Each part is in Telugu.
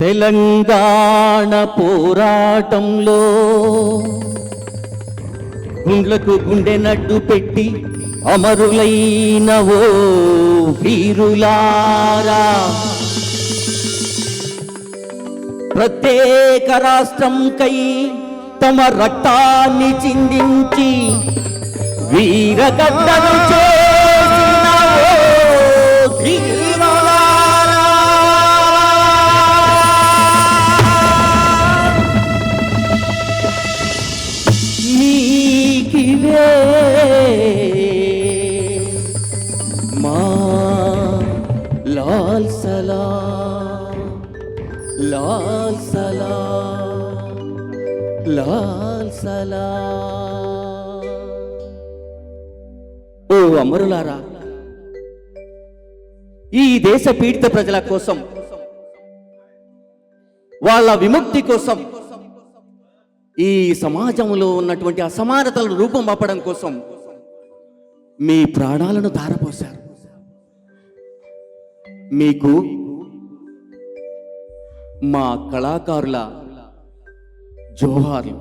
తెలంగాణ పోరాటంలో గుండ్లకు గుండె నడ్డు పెట్టి అమరులైన ఓ వీరులారా, ప్రత్యేక రాష్ట్రంకై తమ రక్తాన్ని చిందించి వీరగడ్డను చేసిన ఓ ధీరులారా, మీకివే మా లాల్ సలాం, లాల్ సలాం, లాల్ సలాం. ఓ అమరులారా, ఈ దేశ పీడిత ప్రజల కోసం, వాళ్ళ విముక్తి కోసం, ఈ సమాజంలో ఉన్నటువంటి అసమానతలను రూపం మాపడం కోసం మీ ప్రాణాలను ధారపోశారు. మీకు మా కళాకారుల జోహార్లు,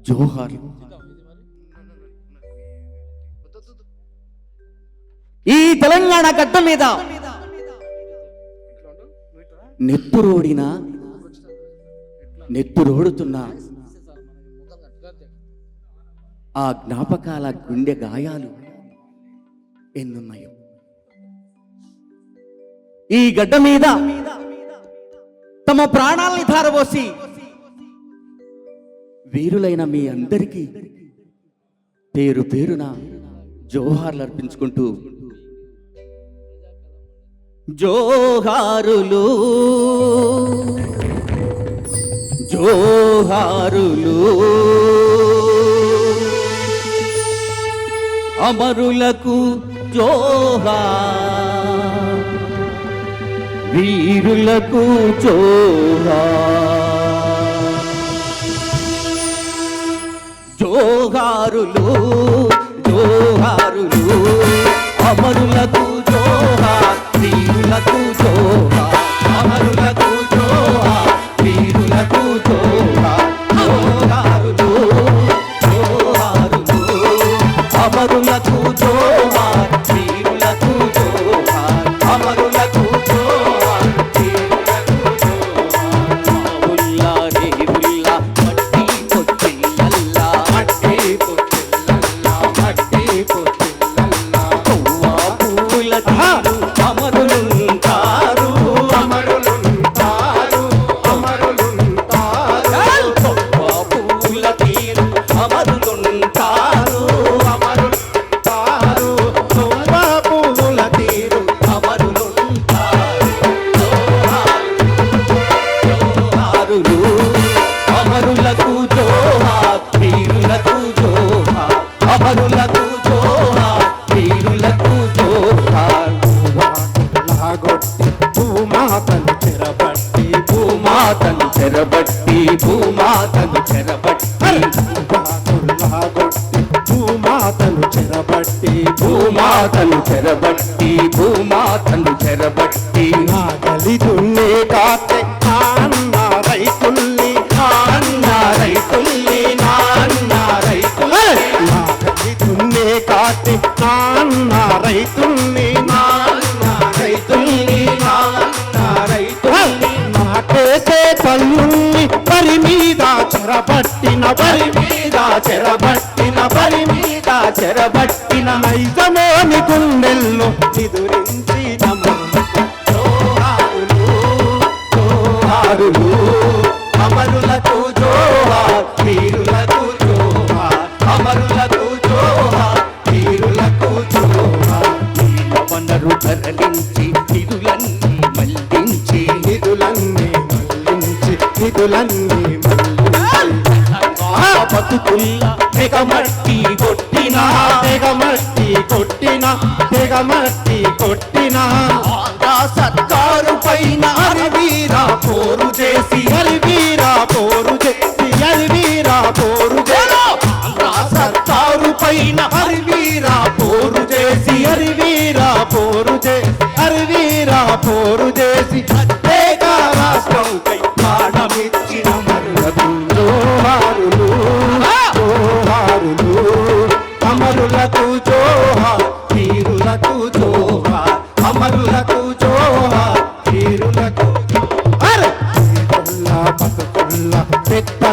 జోహార్లు. ఈ తెలంగాణ గడ్డ మీద నెత్తురోడుతున్న ఆ జ్ఞాపకాల గుండె గాయాలు ఎన్నున్నాయో. ఈ గడ్డ మీద తమ ప్రాణాల్ని ధారపోసి వీరులైన మీ అందరికీ పేరు పేరున జోహార్లు అర్పించుకుంటూ, జోహారులు జోహారులు అమరులకు జోహార్, వీరులకు జోహార్. జోహారులు జోహారులు అమరులకు జోహార్, వీరులకు జోహార్, అమరులకు జోహార్, వీరులకు జోహార్. జోహారులు జోహారులు అమరులకు జోహార్, వీరులకు జోహార్, అమరులకు జోహార్, వీరులకు జోహార్. ఉల్లా రే ఉల్లా మట్టి పొచ్చిల్లల్లా, మట్టి పొచ్చిల్లల్లా, మట్టి పొచ్చిల్లల్లా. పువ్వా పూల తీరు అమరులుంటారు, అమరులుంటారు, అమరులుంటారు. పువ్వా పూల తీరు అమరులుంటారు, అమరులుంటారు. పువ్వా పూల తీరు అమరులుంటారు. జోహారులు అమరులకు జోహార్, వీరులకు జోహార్, అమరులకు జోహార్, వీరులకు జోహార్. భూమాతను చెరబట్టి, భూమాతను చెరబట్టి, భూమాతను చెరబట్టి, భూమాతను చెరబట్టి, భూమాతను చెరబట్టి, భూమాతను చెరబట్టి. నాగలి దున్నే కాతే నాన్న రైతుల్ని, నాన్న రైతుల్ని, నాన్న రైతుల్ని. నాగలి దున్నే కాతే నాన్న రైతుల్ని, నాన్న రైతుల్ని, నాన్న రైతుల్ని. నాటేసే తల్లుల్ని పరి మీద చెరబట్టిన, పరి మీద చెరబట్టిన, పరి మీద చెరబట్టిన. నైజమోని గుండెల్లో నిదురించి జోహారులు జోహారులు అమరులకు జోహార్, వీరులకు జోహార్, అమరులకు జోహార్, వీరులకు జోహార్. నీలవనరు తరలించి నిధులన్నీ మళ్లించి, నిధులన్నీ మళ్లించి, నిధులన్నీ మళ్లించి. బతుకుల్లా తెగమట్టి కొట్టిన, తెగమట్టి కొట్టిన, తెగమట్టి కొట్టిన. ఆంధ్ర సర్కారు పైన హరివీరా పోరు చేసి, హరివీరా పోరు చేసి, హరివీరా పోరు చేసి. ఆంధ్ర సర్కారు పైన హరివీరా పోరు చేసి, హరివీరా పోరు చేసి, హరివీరా పోరు చేసి. ప్రత్యేక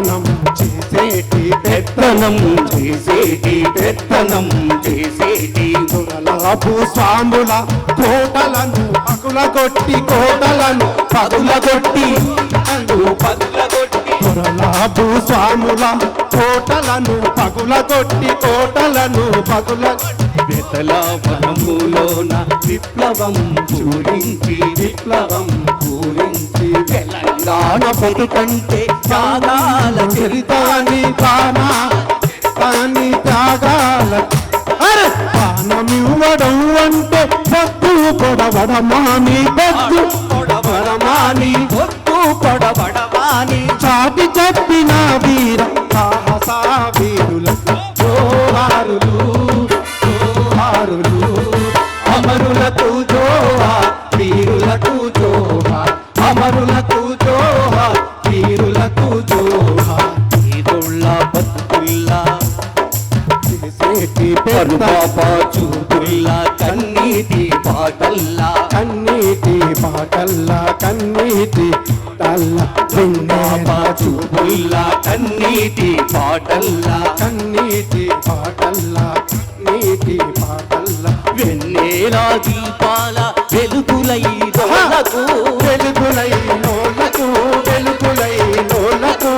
పెత్తనం చేసేటి పెత్తనం చేసేటి పెత్తనం చేసేటి దొరల భూస్వాముల కోటలను పగులగొట్టి కోటలను పగులగొట్టి పగులగొట్టి దొరల భూస్వాముల కోటలను పగులగొట్టి కోటలను వెతల వనములోన విప్లవం పూరించి విప్లవం పూరించి తెలంగాణ బతుకంటే త్యాగాల చరితాని తాని త్యాగాల పానమివ్వడం అంటే పొద్దు పొడవడమాని పొద్దు పొడవడమాని పొద్దు పొడవడమాని చాటి చెప్పిన వీర సాహసా వీరులకు జోహారులు జోహారులు అమరులకు జోహార్ వీరులకు జోహార్ అమరులకు జోహార్ వీరులకు జోహార్ ఈదుళ్ళ బతుకుల్లా చేసేటి పాప చూపుల్లా కన్నీటి పాటల్లా కన్నీటి పాటల్లా కన్నీటి తల్ల పాప చూపుల్లా కన్నీటి పాటల్లా కన్నీటి పాటల్లా నీటి పాటల్లా వెన్నెలా దీపాల వెలుగులై నోలకు వెలుగులై నోళ్ళకు వెలుగులై నోళ్ళకు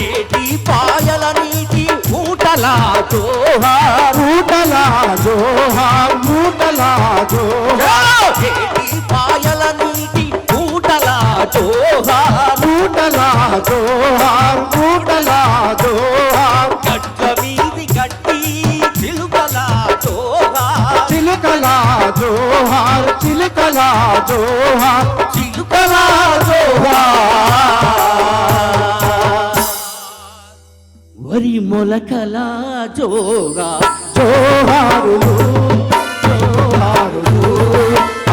ఏటి పాయల నీటి ఊటలా జోహార్ మూటలా జోహార్ మూటలా జోహార్ ఏటి పాయల నీటి ఊటలా జోహార్ మూటలా జోహార్ మూటలా జోహార్ గడ్డ మీది గడ్డి చిలుకలా జోహార్ చిలుకలా జోహార్ చిలుకలా జోహార్ చిలుకలా జోహార్ వరి మొలకలా జోహార్ జోహారులు జోహారులు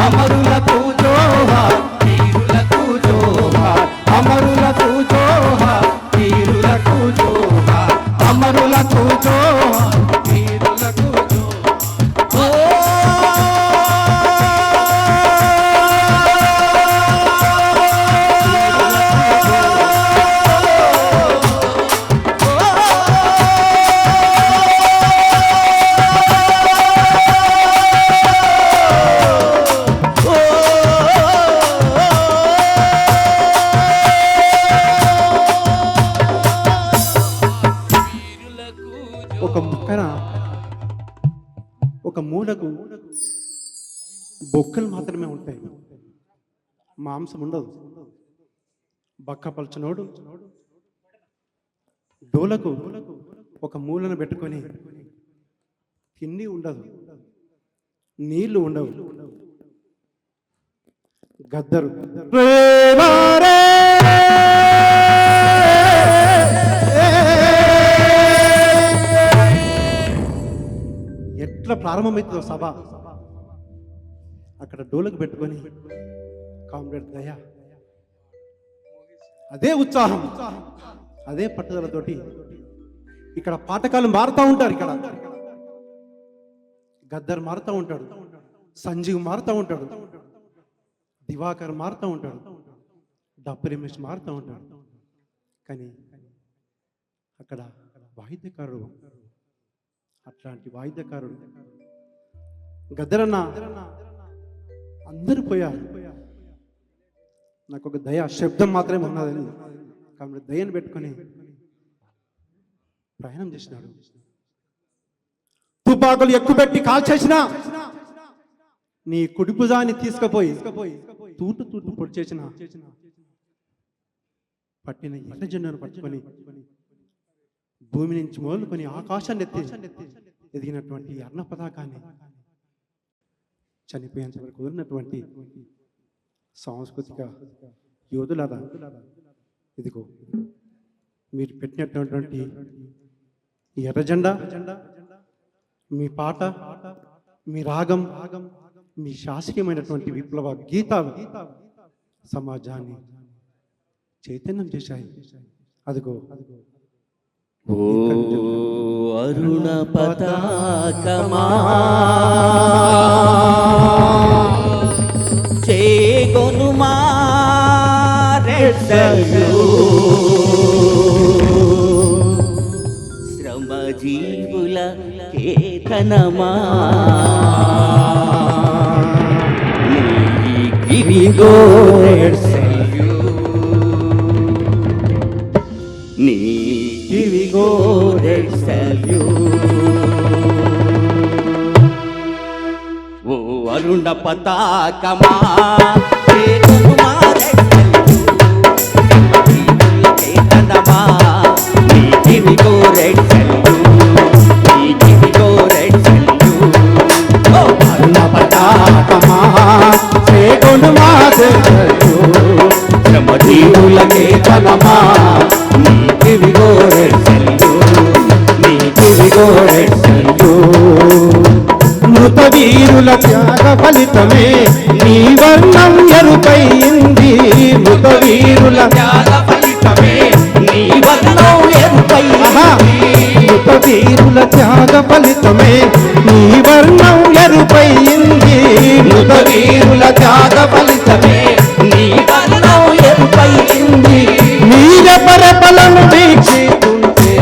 అమరులకు జోహార్ వీరులకు జోహార్ అమరులకు జోహార్ వీరులకు జోహార్ అమరులకు జోహార్ వీరులకు ఒక ముక్కన ఒక మూలకు బొక్కలు మాత్రమే ఉంటాయి, మాంసం ఉండదు. బక్కపలచనోడు డోలకు ఒక మూలను పెట్టుకొని తిండి ఉండదు, నీళ్లు ఉండవు. గద్దరు ఎట్లా ప్రారంభమవుతుందో సభ, అక్కడ డోలకు పెట్టుకొని కామ్రేడ్ దయ, అదే ఉత్సాహం, అదే పట్టుదలతోటి ఇక్కడ పాఠకాలు మారుతూ ఉంటారు. ఇక్కడ గద్దర్ మారుతూ ఉంటాడు, సంజీవ్ మారుతూ ఉంటాడు, దివాకర్ మారుతూ ఉంటాడు, డప్పు రమేష్ మారుతూ ఉంటాడు. కానీ అక్కడ వాయిద్యకారుడు, అట్లాంటి వాయిద్యకారుడు గద్దరన్న అందరూ పోయారు. నాకు ఒక దయ శబ్దం మాత్రమే ఉన్నదని కాబట్టి దయను పెట్టుకొని ప్రయాణం చేసినాడు. తుపాకులు ఎక్కుపెట్టి కాల్చేసిన నీ కుడి భుజాన్ని తీసుకుపోయి తూటు తూటు పొడి చేసిన పట్టిన ఎర్ర జెండాను పట్టుకొని భూమి నుంచి మొదలుకొని ఆకాశాన్ని ఎదిగినటువంటి అర్ణ పతాకాన్ని చనిపోయేంత వరకు ఉన్నటువంటి సాంస్కృతిక యోధులారా, ఇదిగో మీరు పెట్టినటువంటి ఈ ఎర్ర జెండా, మీ పాట, మీ రాగం, మీ శాస్త్రీయమైనటువంటి విప్లవ గీతాలు సమాజాన్ని చైతన్యం చేశాయి. అదిగో ఓ అరుణ పతాకమా చేగొనుమా రెడ్డలు జీవుల కేతనమా నీకివిగో రెడ్ సల్యూట్ ఓ అరుణ పతాకమా చేతుమా రెడ్ సల్యూట్ కేతనమా నీకివిగో రెడ్ సల్యూట్ నీకివిగో రెడ్ సల్యూట్ ఓ అరుణ పతాకమా చేతుమా రెడ్ సల్యూట్ శ్రమజీవులకే ధనమా నీకివిగో రెడ్ సల్యూట్ నీకివిగో రెడ్ సల్యూట్ మృత వీరుల త్యాగ ఫలితమే నీ వర్ణం ఎరుపైంది మృత వీరుల త్యాగ ఫలితమే నీ వర్ణం మృత వీరుల త్యాగ ఫలితమే నీ వర్ణం ఎరుపైంది మృత వీరుల త్యాగ ఫలితమే నీ వర్ణం ఎరుపైంది నీర పరపలను వీక్షిస్తుంటే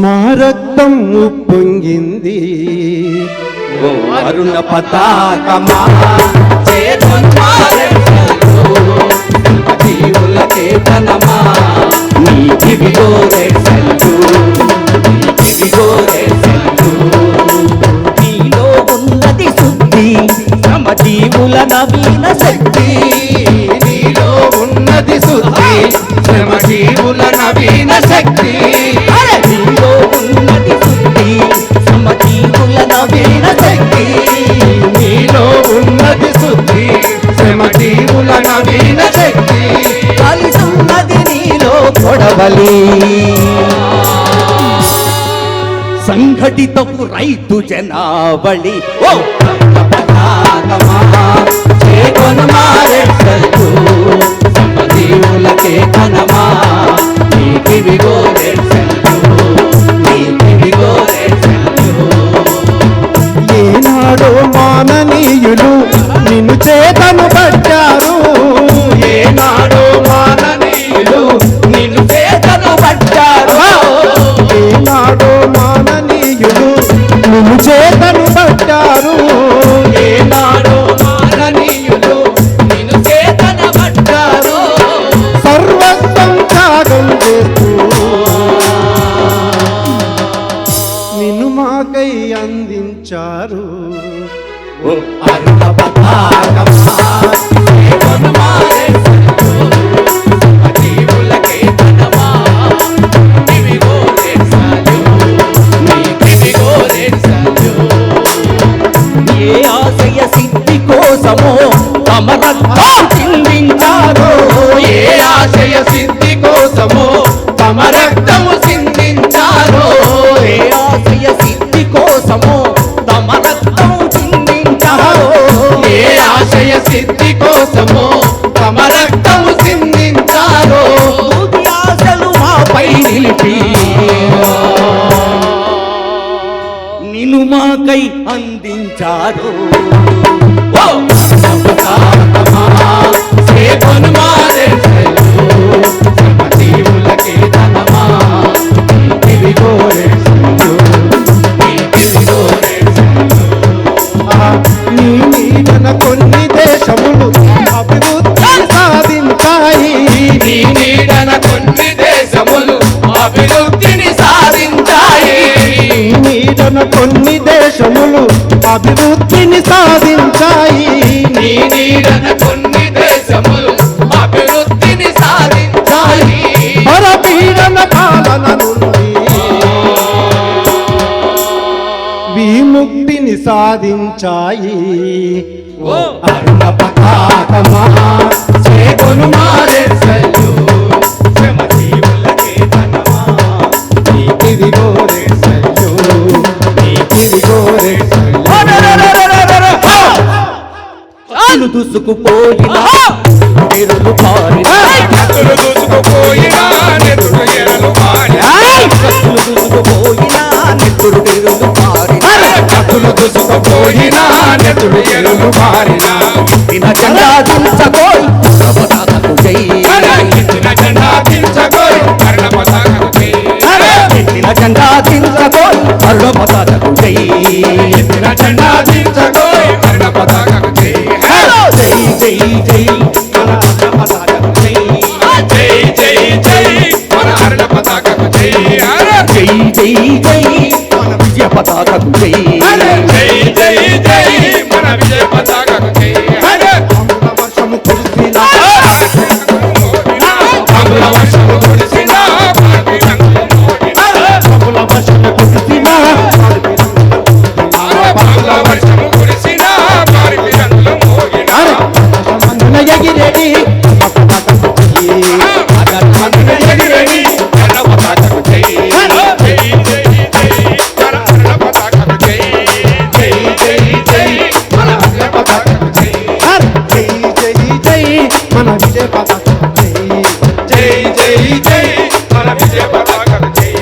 మా రక్తం ఉప్పొంగింది ఓ అరుణ పతాకమా చేతుమా రెడ్ సల్యూట్ జీవుల కేతనమా నీకివిగో రెడ్ సల్యూట్ నీకివిగో రెడ్ సల్యూట్ నీలో ఉన్నది శుద్ధి శ్రమజీవుల నవీన శక్తి నీలో ఉన్నది శుద్ధి శ్రమజీవుల నవీన శక్తి నీలో ఉన్నది శుద్ధి శ్రమజీవుల నవీన శక్తి నీలో ఉన్నది శుద్ధి శ్రమజీవుల నవీన శక్తి కలిసున్నది నీలో కొడవలి సంఘటితపు రైతు జనావళి ఓ చేకొనమా రెడ్ సల్యూట్ శ్రమజీవులకే ధనమా నీకివిగో రెడ్ సల్యూట్ నీకివిగో రెడ్ సల్యూట్ ఏనాడో మాననీయులు నిన్ను చేతను పట్టారు ఏనాడో మాననీయులు నిన్ను చేతను పట్టారు ఏనాడో మాననీయులు నిన్ను చేతను పట్టారు ఏనాడో మాననీయులు నిన్ను చేతను పట్టారు సర్వస్వం త్యాగం చేస్తూ నిన్ను మాకై అందించారు ఓ అరుణ పతాకమా చేకొనమా రెడ్ సల్యూట్ జీవులకే ధనమా నీకివిగో రెడ్ సల్యూట్ నీకివిగో రెడ్ సల్యూట్ ఏ ఆశయ సిద్ధి కోసమో తమ రక్తం చిందించారో ఏ ఆశయ సిద్ధి కోసమో తమ రక్తము చిందించారో ఏ ఆశయ సిద్ధి కోసమో తమ రక్తం చిందించారో ఏ ఆశయ సిద్ధి కోసమో తమ రక్తము చిందించారో తుది ఆశలు మాపై నిలిపి నిన్ను మాకై అందించారు ఓ పతాకమా చేకొనమా రెడ్ సల్యూట్ శ్రమజీవులకే ధనమా నీకివిగో రెడ్ సల్యూట్ నీకివిగో రెడ్ సల్యూట్ నీ నీడన కొన్ని దేశములు అభివృద్ధి సాధించాయి నీ నీడన కొన్ని దేశములు అభివృద్ధిని సాధించాయి నీ నీడన కొన్ని దేశములు అభివృద్ధిని సాధించాయి నీ నీడన కొన్ని దేశములు అభివృద్ధిని సాధించాయి పరపీడన పాలన నుండి విముక్తిని సాధించాయి ఓ అరుణ పతాకమా చేకొనమా రెడ్ సల్యూట్ శ్రమజీవులకే ధనమా నీకివిగో రెడ్ సల్యూట్ నీకివిగో రెడ్ సల్యూట్ దూసుకుపోయినా ఎరులు పారిన కత్తులు దూసుకుపోయినా నెత్తురు ఎరలు మారిన దూసుకుపోయినా నెత్తురు ఎరులు పారిన కత్తులు దూసుకుపోయినా నెత్తురు ఎరలు మారిన దిన జెండా దించకోయ్ పతాకకు జై ఇచ్చిన జెండా దించకోయ్ కర్ణ పతాకకు జై మన అన్న పతాకకు జై జై జై జై మన అరుణ పతాకకు జై జై జై జై మన విజయ పతాకకు జై జై జై జై మన విజయ పతాకకు జై అమృత వర్షము కురిసిన అమృత వర్షము కురిసిన భారతి రంగులు మోగిన అమృత వర్షము కురిసిన అమృత వర్షము కురిసిన భారతి రంగులు మోగిన మందున ఎగిరేటి పతాకకు జై మందున ఎగిరేటి అరుణ పతాకకు జై జై జై జై మన అరుణ పతాకకు జై జై జై జై మన అరుణ పతాకకు జై జై జై జై మన విజయ పతాకకు జై జై జై జై మన విజయ పతాకకు జై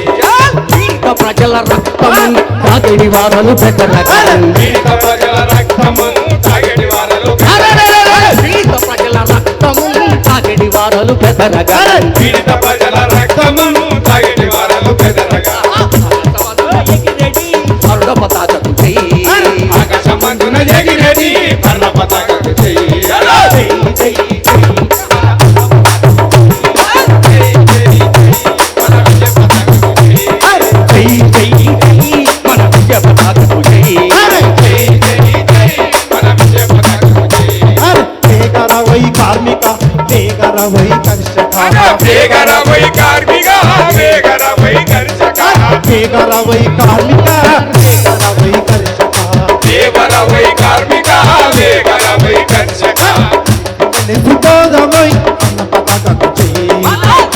పీడిత ప్రజల రక్తము తాగడి వారలు పెద్దరగా పీడిత ప్రజల రక్తము తాగడి వారలు పీడిత ప్రజల రక్తము తాగడి వారలు పెద్దరగా పీడిత ప్రజల రక్తమును తాగడి వారలు పెదరగా అరుణ పతాకకు జై ఆకాశమందున ఎగిరేటి అరుణ పతాకకు జై జై జై జై మన విజయ పతాకకు జై జై జై జై మన విజయ పతాకకు జై జై జై జై మన విజయ పతాకకు జై వేగరవై కార్మిక వేగరవై కర్షక వేగరవై కార్మిక వేగరవై కర్షక వేగరవై కార్మిక వేగరవై కర్షక వేగరవై కార్మిక వేగరవై కర్షక నెసిపోదమై అన్న పతాకకు జై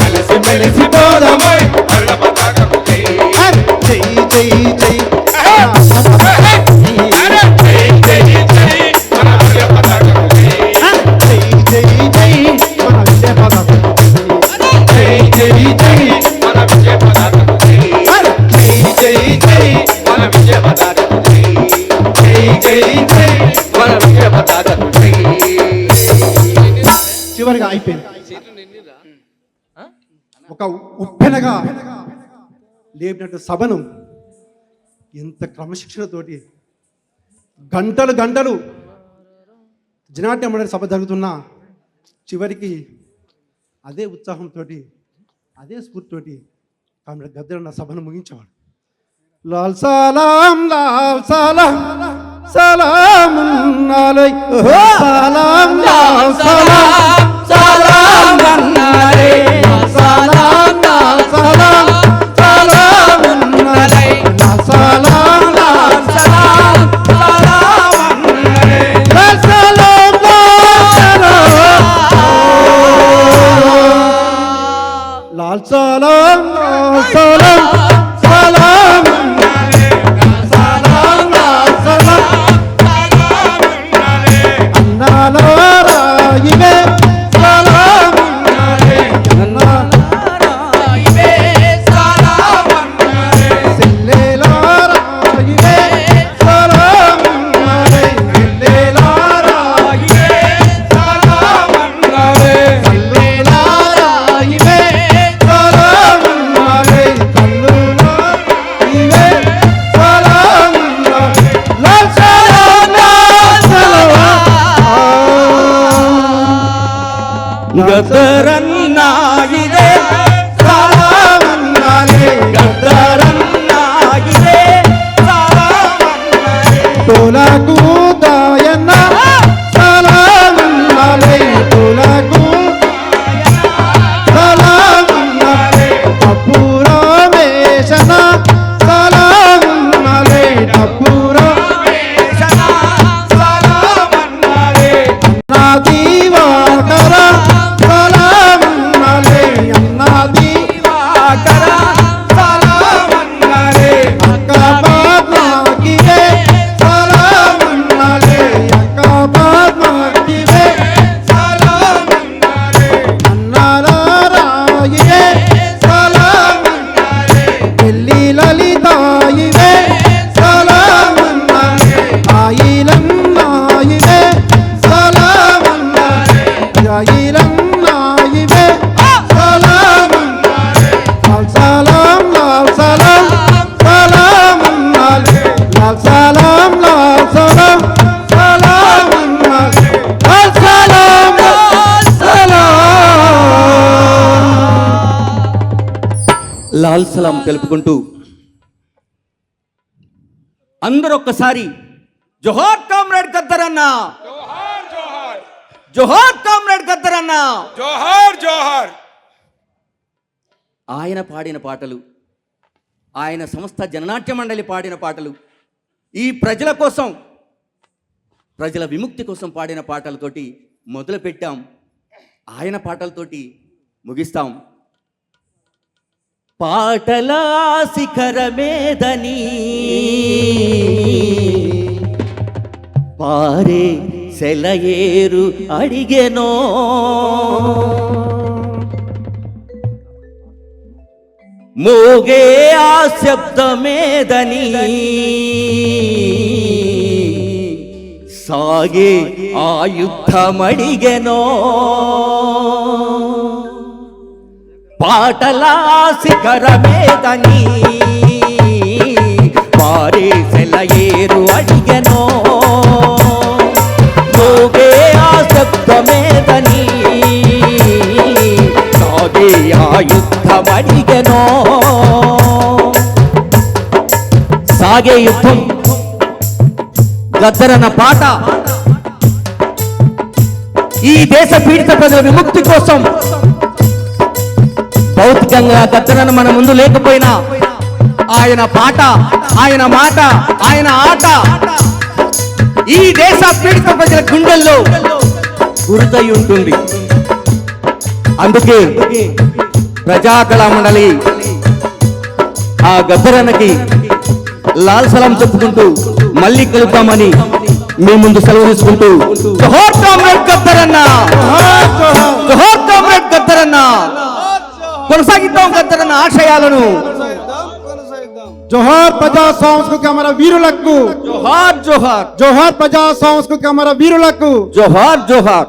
కలిసి మెలిసి పోదమై అరుణ పతాకకు జై జై జై జై జై జై జై మన విజయ పతాకకు జై జై జై జై మన విజయ పతాకకు జై జై జై మన విజయ పతాకకు జై జై జై జై మన విజయ పతాకకు జై జై జై జై మన విజయ పతాకకు జై చివరిగా అయిపోయింది ఒక ఉప్పెనగా లేపినట్టు సభను ఎంత క్రమశిక్షణతోటి గంటలు గంటలు జనాట్య మండలి సభ జరుగుతున్నా చివరికి అదే ఉత్సాహంతో అదే స్ఫూర్తితోటి ఆమె గద్దెన్న సభను ముగించేవాడు. లాల్ సలాం సలాం అలై సలాం లాల్ సలాం సలాం అన్నారే సలాం లాల్ సలాం సలాం అన్నారే సలాం లాల్ సలాం సలాం అన్నారే సలాం లాల్ సలాం సలాం సలాం అన్నారే సలాం లాల్ సలాం అన్నారా ఇవే సలాం అన్నారే అన్నారా ఇవే సలాం అన్నారే సిల్లెలారా ఇవే సలాం అన్నారే సిల్లెలారా ఇవే సలాం అన్నారే సిల్లెలారా ఇవే సలాం అన్నారే కల్లులా ఇవే సలాం అన్నారే లాల్ సలాం గద్దరన్నా ఇదే సలాం అన్నారే గద్దరన్నా ఇదే సలాం అన్నారే తోలకు దాయన్న సలాం అన్నారే తోలకు సలాం అన్నారే అపూరా వేషన సలాం అన్నారే అపూరా సలాం అన్నారే నా దీవాకర సలాం లాల్ సలాం తెలుపుకుంటూ అందరూ ఒక్కసారి జోహార్ కామ్రేడ్ గద్దర్ అన్న, జోహార్ కామ్రేడ్ గద్దర్ అన్న. జోహార్ జోహార్. ఆయన పాడిన పాటలు, ఆయన సంస్థ జననాట్య మండలి పాడిన పాటలు, ఈ ప్రజల కోసం, ప్రజల విముక్తి కోసం పాడిన పాటలతోటి మొదలు పెట్టాం. ఆయన పాటలతోటి ముగిస్తాం. పాటల శిఖరమేదని పారే సెలయేరు అడిగెనో, మోగే ఆ శబ్దమేదని సాగే ఆ యుద్ధమడిగెనో. పాటల శిఖరమేదని పారే సెలయేరు అడిగెనో, మోగే ఆ శబ్దమేదని సాగే ఆ యుద్ధమడిగెనో. సాగే యుద్ధం గద్దరన్న పాట ఈ దేశ పీడిత ప్రజల విముక్తి కోసం. భౌతికంగా గద్దరన్న మన ముందు లేకపోయినా ఆయన పాట, ఆయన మాట, ఆయన ఆట ఈ దేశ పీడిత ప్రజల గుండెల్లో గురుతై ఉంటుంది. అందుకే ప్రజాకళా మండలి ఆ గద్దరన్నకి లాల్ సలాం చెప్పుకుంటూ మళ్ళీ కలుద్దామని మీ ముందు సెలవు తీసుకుంటూ జోహార్ కామ్రేడ్ గద్దరన్న, జోహార్ కామ్రేడ్ గద్దరన్న. కొనసాగిద్దాం గద్దరన్న ఆశయాలను. జోహార్ ప్రజా సాంస్కృతిక అమర వీరులకు, జోహార్ జోహార్, జోహార్ ప్రజా సాంస్కృతిక అమర వీరులకు. జోహార్ జోహార్.